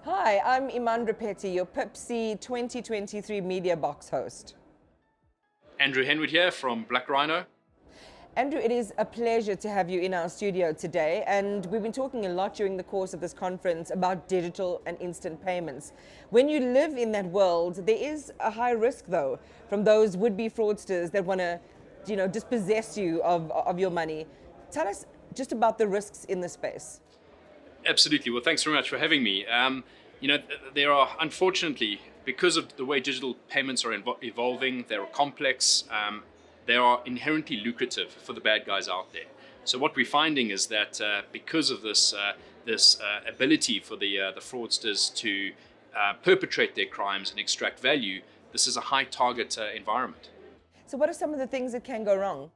Hi, I'm Iman Rapetti, your Pipsy 2023 Media Box host. Andrew Henwood here from Black Rhino. Andrew, it is a pleasure to have you in our studio today, and we've been talking a lot during the course of this conference about digital and instant payments. When you live in that world, there is a high risk, though, from those would-be fraudsters that want to, dispossess you of your money. Tell us just about the risks in this space. Absolutely. Well, thanks very much for having me. There are, unfortunately, because of the way digital payments are evolving, they're complex, they are inherently lucrative for the bad guys out there. So what we're finding is that because of this ability for the fraudsters to perpetrate their crimes and extract value, this is a high target environment. So what are some of the things that can go wrong?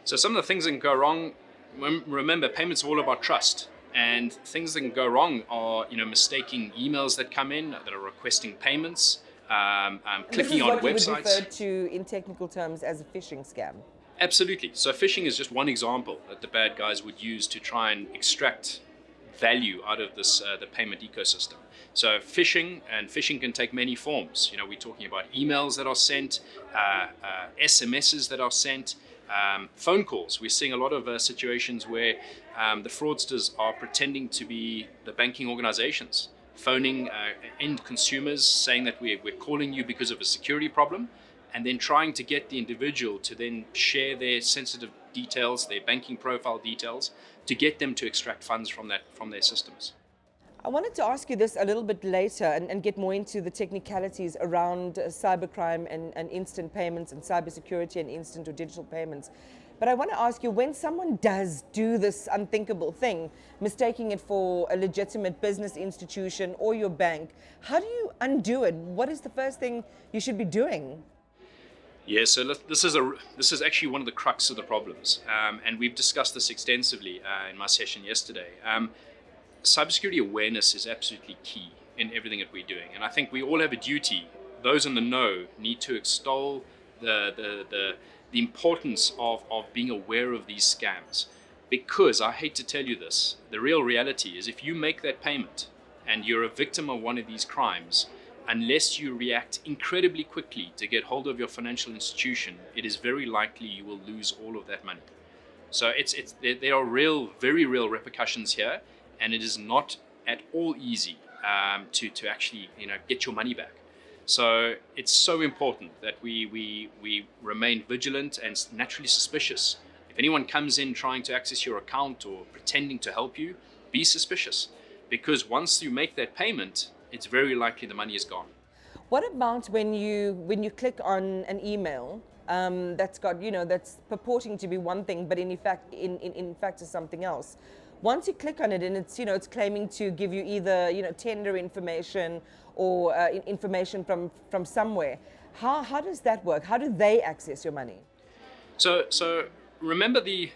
So some of the things that can go wrong, remember, payments are all about trust. And things that can go wrong are, mistaking emails that come in that are requesting payments, clicking on websites. This is what you would refer to in technical terms as a phishing scam. Absolutely. So phishing is just one example that the bad guys would use to try and extract value out of this the payment ecosystem. So phishing can take many forms. We're talking about emails that are sent, SMSs that are sent, phone calls. We're seeing a lot of situations where the fraudsters are pretending to be the banking organizations, phoning end consumers, saying that we're calling you because of a security problem, and then trying to get the individual to then share their sensitive details, their banking profile details, to get them to extract funds from their systems. I wanted to ask you this a little bit later and get more into the technicalities around cybercrime and instant payments and cybersecurity and instant or digital payments. But I want to ask you, when someone does do this unthinkable thing, mistaking it for a legitimate business institution or your bank, how do you undo it? What is the first thing you should be doing? Yeah, so this is actually one of the crux of the problems, and we've discussed this extensively in my session yesterday. Cybersecurity awareness is absolutely key in everything that we're doing, and I think we all have a duty. Those in the know need to extol the importance of being aware of these scams, because I hate to tell you this, the real reality is if you make that payment and you're a victim of one of these crimes, unless you react incredibly quickly to get hold of your financial institution, it is very likely you will lose all of that money. So there are very real repercussions here, and it is not at all easy to actually get your money back. So it's so important that we remain vigilant and naturally suspicious. If anyone comes in trying to access your account or pretending to help you, be suspicious, because once you make that payment, it's very likely the money is gone. What about when you click on an email that's got that's purporting to be one thing, but in fact is something else? Once you click on it and it's claiming to give you either tender information or information from somewhere, how does that work? How do they access your money? So remember, the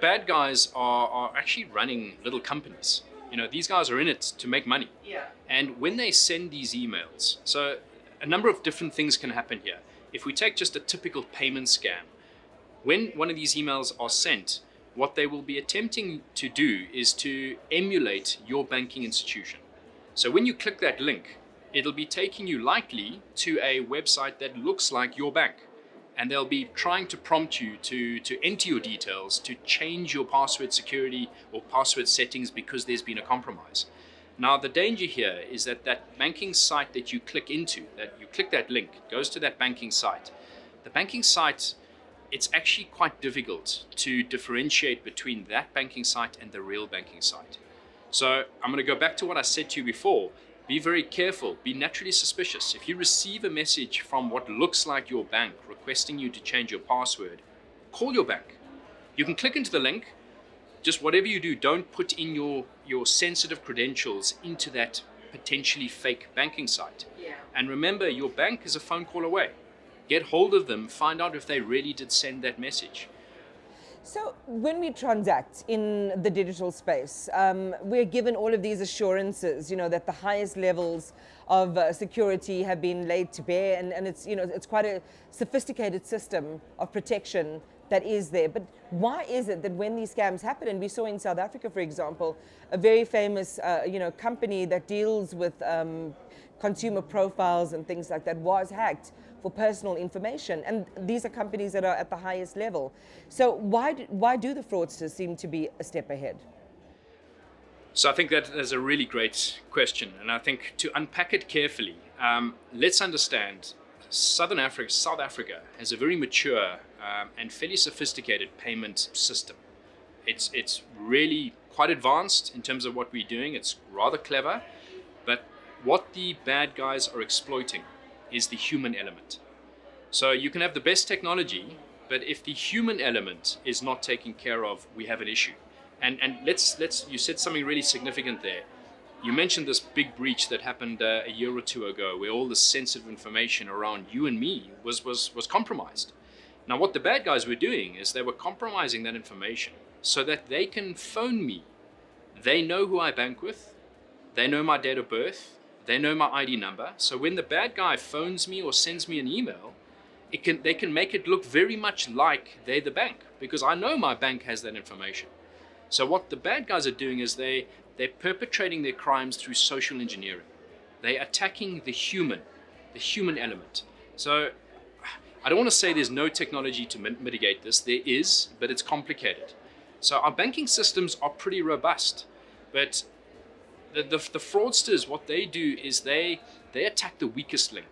bad guys are actually running little companies. These guys are in it to make money. Yeah. And when they send these emails, so a number of different things can happen here. If we take just a typical payment scam, when one of these emails are sent, what they will be attempting to do is to emulate your banking institution. So when you click that link, it'll be taking you likely to a website that looks like your bank. And they'll be trying to prompt you to enter your details, to change your password security or password settings because there's been a compromise. Now, the danger here is that banking site that you click into, that you click that link, it goes to that banking site. The banking site, it's actually quite difficult to differentiate between that banking site and the real banking site. So I'm going to go back to what I said to you before. Be very careful, be naturally suspicious. If you receive a message from what looks like your bank requesting you to change your password, call your bank. You can click into the link. Just whatever you do, don't put in your sensitive credentials into that potentially fake banking site. Yeah. And remember, your bank is a phone call away. Get hold of them, find out if they really did send that message. So when we transact in the digital space, we're given all of these assurances, that the highest levels of security have been laid to bear, and it's, it's quite a sophisticated system of protection that is there. But why is it that when these scams happen, and we saw in South Africa, for example, a very famous company that deals with consumer profiles and things like that was hacked for personal information, and these are companies that are at the highest level. So why do the fraudsters seem to be a step ahead? So I think that is a really great question, and I think to unpack it carefully, let's understand South Africa has a very mature and fairly sophisticated payment system. It's really quite advanced in terms of what we're doing. It's rather clever, but what the bad guys are exploiting is the human element. So you can have the best technology, but if the human element is not taken care of, we have an issue. And let's you said something really significant there. You mentioned this big breach that happened a year or two ago, where all the sensitive information around you and me was compromised. Now, what the bad guys were doing is they were compromising that information so that they can phone me. They know who I bank with. They know my date of birth. They know my ID number. So when the bad guy phones me or sends me an email, they can make it look very much like they're the bank, because I know my bank has that information. So what the bad guys are doing is they're perpetrating their crimes through social engineering. They're attacking the human element. So I don't want to say there's no technology to mitigate this. There is, but it's complicated. So our banking systems are pretty robust, but the fraudsters, what they do is they attack the weakest link.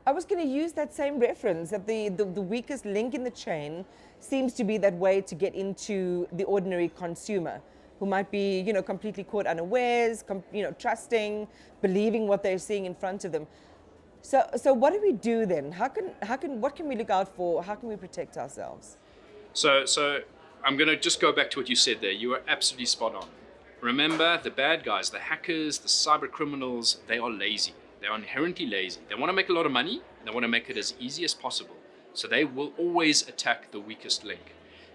I was going to use that same reference, that the weakest link in the chain seems to be that way to get into the ordinary consumer, who might be, completely caught unawares, trusting, believing what they're seeing in front of them. So what do we do then? What can we look out for? How can we protect ourselves? So I'm going to just go back to what you said there. You are absolutely spot on. Remember, the bad guys, the hackers, the cyber criminals, they are lazy. They are inherently lazy. They want to make a lot of money. They want to make it as easy as possible. So they will always attack the weakest link.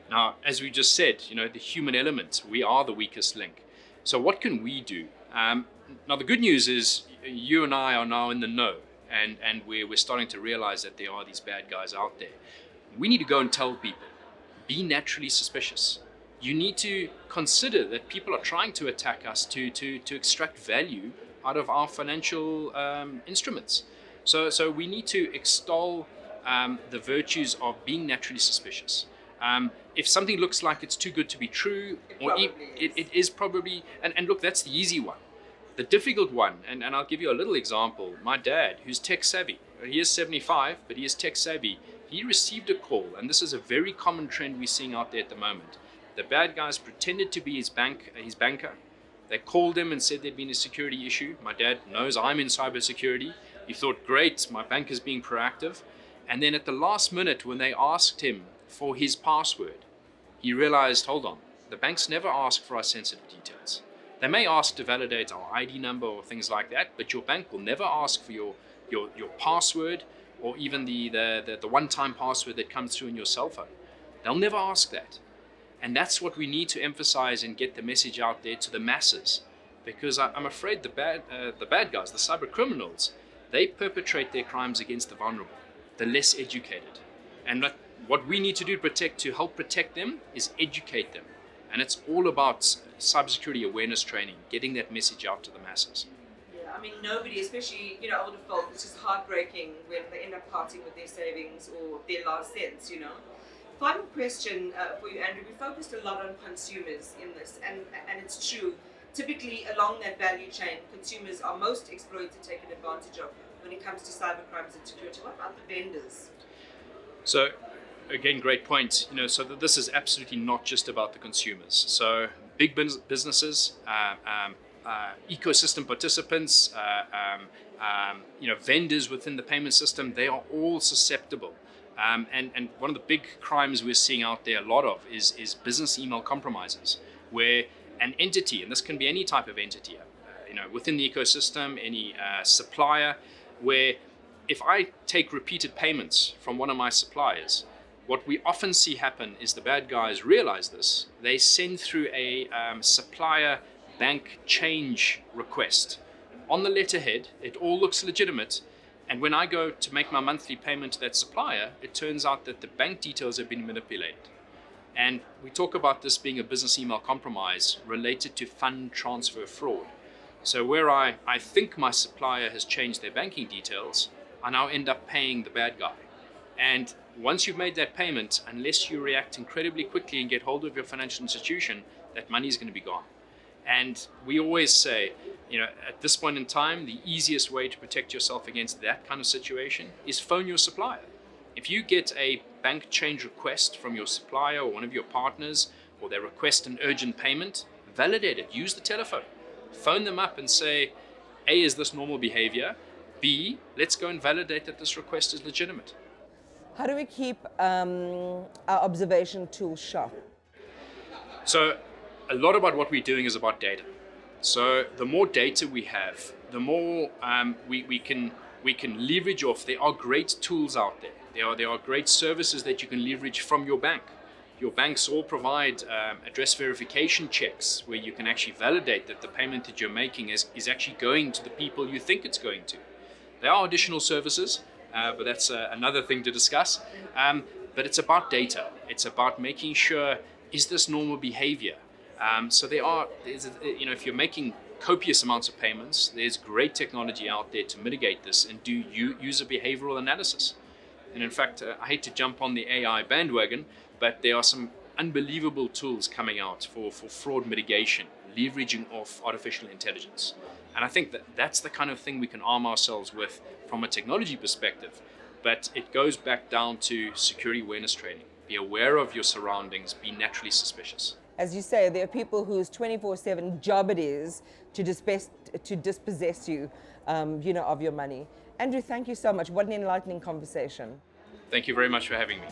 Now, as we just said, the human element, we are the weakest link. So what can we do? Now, the good news is you and I are now in the know, and we're starting to realize that there are these bad guys out there. We need to go and tell people, be naturally suspicious. You need to consider that people are trying to attack us to extract value out of our financial instruments. So we need to extol the virtues of being naturally suspicious. If something looks like it's too good to be true, it is probably, and look, that's the easy one. The difficult one, and I'll give you a little example. My dad, who's tech savvy, he is 75, but he is tech savvy. He received a call, and this is a very common trend we're seeing out there at the moment. The bad guys pretended to be his banker. They called him and said there'd been a security issue. My dad knows I'm in cybersecurity. He thought, great, my banker's being proactive. And then at the last minute, when they asked him for his password, he realized, hold on, the banks never ask for our sensitive details. They may ask to validate our ID number or things like that, but your bank will never ask for your password or even the one-time password that comes through in your cell phone. They'll never ask that. And that's what we need to emphasize and get the message out there to the masses. Because I'm afraid the bad guys, the cyber criminals, they perpetrate their crimes against the vulnerable, the less educated. And what we need to do to help protect them is educate them. And it's all about cybersecurity awareness training, getting that message out to the masses. Yeah, I mean, nobody, especially, older folk, it's just heartbreaking when they end up parting with their savings or their last cents, Final question for you, Andrew. We focused a lot on consumers in this, and it's true. Typically, along that value chain, consumers are most exploited, taken advantage of when it comes to cyber crimes and security. What about the vendors? So, again, great point. So this is absolutely not just about the consumers. So, big businesses, ecosystem participants, vendors within the payment system, they are all susceptible. And one of the big crimes we're seeing out there a lot of is business email compromises, where an entity, and this can be any type of entity, within the ecosystem, any supplier, where if I take repeated payments from one of my suppliers, what we often see happen is the bad guys realize this. They send through a supplier bank change request. On the letterhead, it all looks legitimate. And when I go to make my monthly payment to that supplier, it turns out that the bank details have been manipulated. And we talk about this being a business email compromise related to fund transfer fraud. So where I think my supplier has changed their banking details, I now end up paying the bad guy. And once you've made that payment, unless you react incredibly quickly and get hold of your financial institution, that money is going to be gone. And we always say, at this point in time, the easiest way to protect yourself against that kind of situation is phone your supplier. If you get a bank change request from your supplier or one of your partners, or they request an urgent payment, validate it, use the telephone. Phone them up and say, A, is this normal behavior? B, let's go and validate that this request is legitimate. How do we keep our observation tools sharp? So a lot about what we're doing is about data. So the more data we have, the more we can leverage off. There are great tools out there. There are great services that you can leverage from your bank. Your banks all provide address verification checks where you can actually validate that the payment that you're making is actually going to the people you think it's going to. There are additional services, but that's another thing to discuss. But it's about data. It's about making sure, is this normal behavior? So if you're making copious amounts of payments, there's great technology out there to mitigate this and do user behavioral analysis. And in fact, I hate to jump on the AI bandwagon, but there are some unbelievable tools coming out for fraud mitigation, leveraging off artificial intelligence. And I think that's the kind of thing we can arm ourselves with from a technology perspective. But it goes back down to security awareness training. Be aware of your surroundings, be naturally suspicious. As you say, there are people whose 24/7 job it is to dispossess you, of your money. Andrew, thank you so much. What an enlightening conversation. Thank you very much for having me.